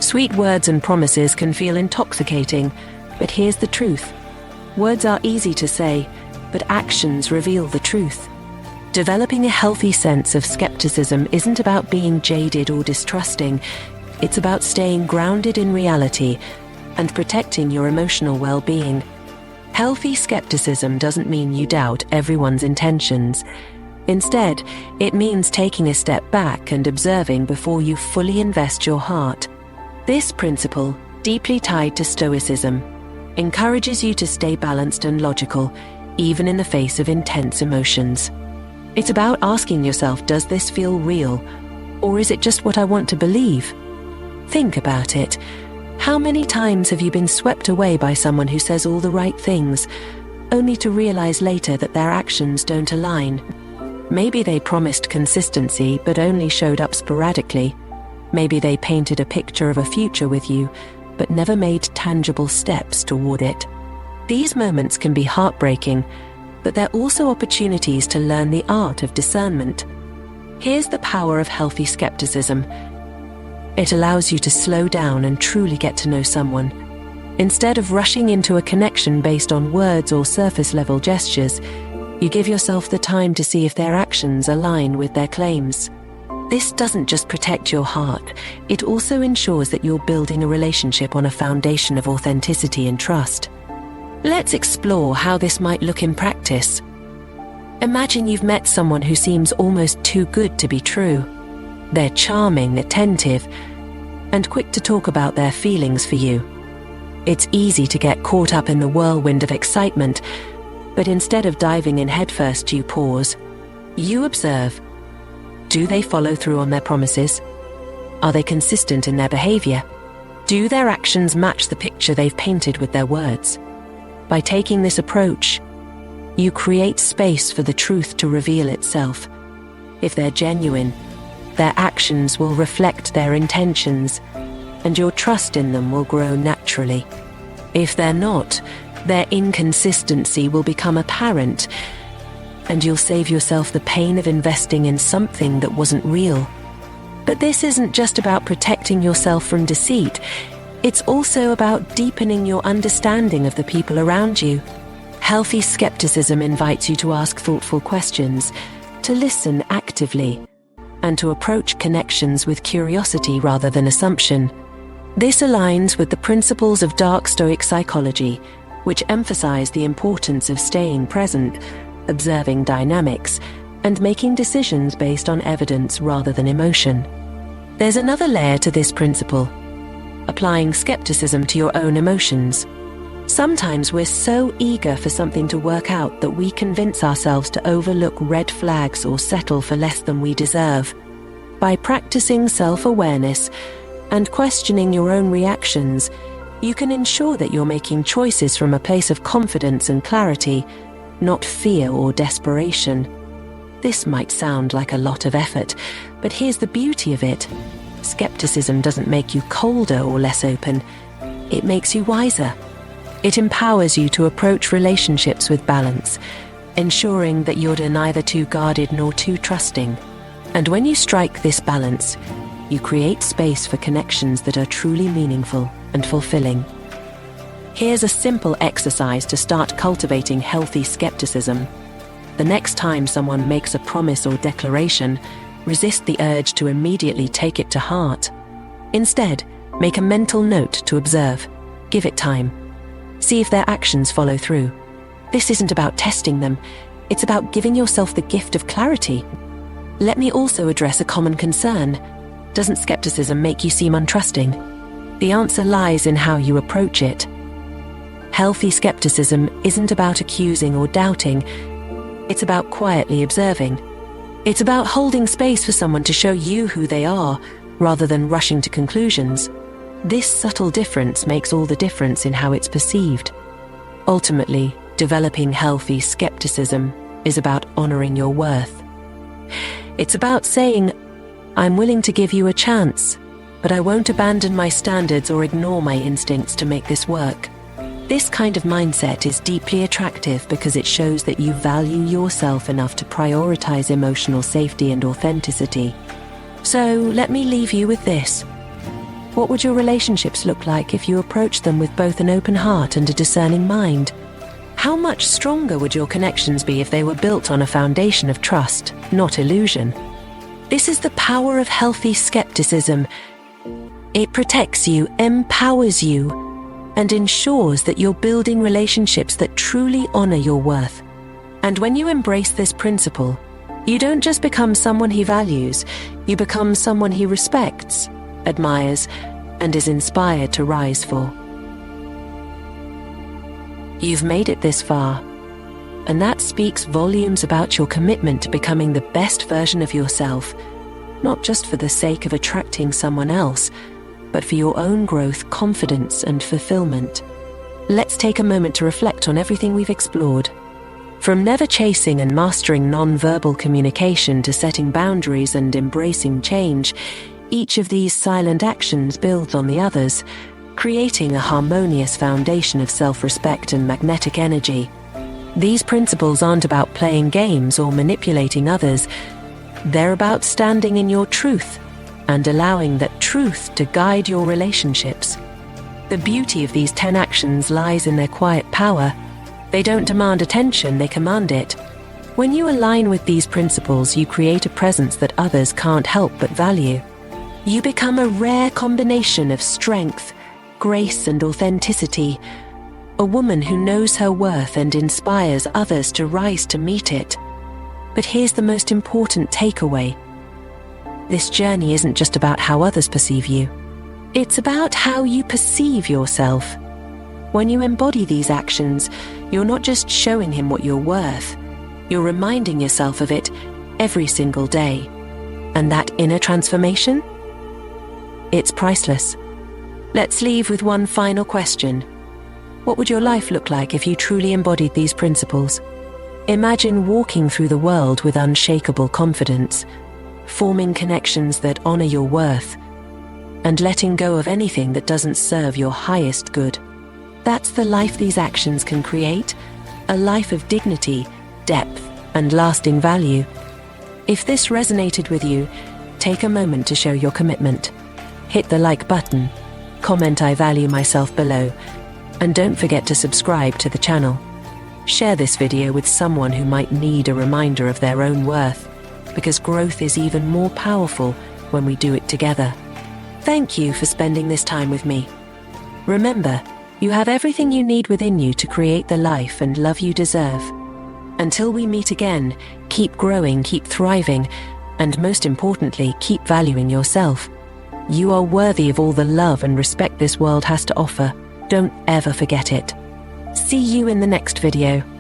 Sweet words and promises can feel intoxicating, but here's the truth. Words are easy to say, but actions reveal the truth. Developing a healthy sense of skepticism isn't about being jaded or distrusting. It's about staying grounded in reality and protecting your emotional well-being. Healthy skepticism doesn't mean you doubt everyone's intentions. Instead, it means taking a step back and observing before you fully invest your heart. This principle, deeply tied to Stoicism, encourages you to stay balanced and logical, even in the face of intense emotions. It's about asking yourself, does this feel real, or is it just what I want to believe? Think about it. How many times have you been swept away by someone who says all the right things, only to realize later that their actions don't align? Maybe they promised consistency but only showed up sporadically. Maybe they painted a picture of a future with you, but never made tangible steps toward it. These moments can be heartbreaking, but they're also opportunities to learn the art of discernment. Here's the power of healthy skepticism. It allows you to slow down and truly get to know someone. Instead of rushing into a connection based on words or surface-level gestures, you give yourself the time to see if their actions align with their claims. This doesn't just protect your heart, it also ensures that you're building a relationship on a foundation of authenticity and trust. Let's explore how this might look in practice. Imagine you've met someone who seems almost too good to be true. They're charming, attentive, and quick to talk about their feelings for you. It's easy to get caught up in the whirlwind of excitement, but instead of diving in headfirst, you pause. You observe. Do they follow through on their promises? Are they consistent in their behavior? Do their actions match the picture they've painted with their words? By taking this approach, you create space for the truth to reveal itself. If they're genuine, their actions will reflect their intentions, and your trust in them will grow naturally. If they're not, their inconsistency will become apparent, and you'll save yourself the pain of investing in something that wasn't real. But this isn't just about protecting yourself from deceit. It's also about deepening your understanding of the people around you. Healthy skepticism invites you to ask thoughtful questions, to listen actively, and to approach connections with curiosity rather than assumption. This aligns with the principles of Dark Stoic Psychology, which emphasize the importance of staying present, observing dynamics, and making decisions based on evidence rather than emotion. There's another layer to this principle: applying skepticism to your own emotions. Sometimes we're so eager for something to work out that we convince ourselves to overlook red flags or settle for less than we deserve. By practicing self-awareness and questioning your own reactions, you can ensure that you're making choices from a place of confidence and clarity, not fear or desperation. This might sound like a lot of effort, but here's the beauty of it. Skepticism doesn't make you colder or less open. It makes you wiser. It empowers you to approach relationships with balance, ensuring that you're neither too guarded nor too trusting. And when you strike this balance, you create space for connections that are truly meaningful and fulfilling. Here's a simple exercise to start cultivating healthy skepticism. The next time someone makes a promise or declaration, resist the urge to immediately take it to heart. Instead, make a mental note to observe. Give it time. See if their actions follow through. This isn't about testing them. It's about giving yourself the gift of clarity. Let me also address a common concern. Doesn't skepticism make you seem untrusting? The answer lies in how you approach it. Healthy skepticism isn't about accusing or doubting. It's about quietly observing. It's about holding space for someone to show you who they are, rather than rushing to conclusions. This subtle difference makes all the difference in how it's perceived. Ultimately, developing healthy skepticism is about honoring your worth. It's about saying, I'm willing to give you a chance, but I won't abandon my standards or ignore my instincts to make this work. This kind of mindset is deeply attractive because it shows that you value yourself enough to prioritize emotional safety and authenticity. So let me leave you with this. What would your relationships look like if you approached them with both an open heart and a discerning mind? How much stronger would your connections be if they were built on a foundation of trust, not illusion? This is the power of healthy skepticism. It protects you, empowers you, and ensures that you're building relationships that truly honor your worth. And when you embrace this principle, you don't just become someone he values, you become someone he respects, admires, and is inspired to rise for. You've made it this far, and that speaks volumes about your commitment to becoming the best version of yourself, not just for the sake of attracting someone else, but for your own growth, confidence, and fulfillment. Let's take a moment to reflect on everything we've explored. From never chasing and mastering non-verbal communication to setting boundaries and embracing change, each of these silent actions builds on the others, creating a harmonious foundation of self-respect and magnetic energy. These principles aren't about playing games or manipulating others. They're about standing in your truth and allowing that truth to guide your relationships. The beauty of these 10 actions lies in their quiet power. They don't demand attention, they command it. When you align with these principles, you create a presence that others can't help but value. You become a rare combination of strength, grace, and authenticity, a woman who knows her worth and inspires others to rise to meet it. But here's the most important takeaway. This journey isn't just about how others perceive you. It's about how you perceive yourself. When you embody these actions, you're not just showing him what you're worth, you're reminding yourself of it every single day. And that inner transformation? It's priceless. Let's leave with one final question. What would your life look like if you truly embodied these principles? Imagine walking through the world with unshakable confidence, forming connections that honor your worth, and letting go of anything that doesn't serve your highest good. That's the life these actions can create, a life of dignity, depth, and lasting value. If this resonated with you, take a moment to show your commitment. Hit the like button, comment "I value myself" below, and don't forget to subscribe to the channel. Share this video with someone who might need a reminder of their own worth, because growth is even more powerful when we do it together. Thank you for spending this time with me. Remember, you have everything you need within you to create the life and love you deserve. Until we meet again, keep growing, keep thriving, and most importantly, keep valuing yourself. You are worthy of all the love and respect this world has to offer. Don't ever forget it. See you in the next video.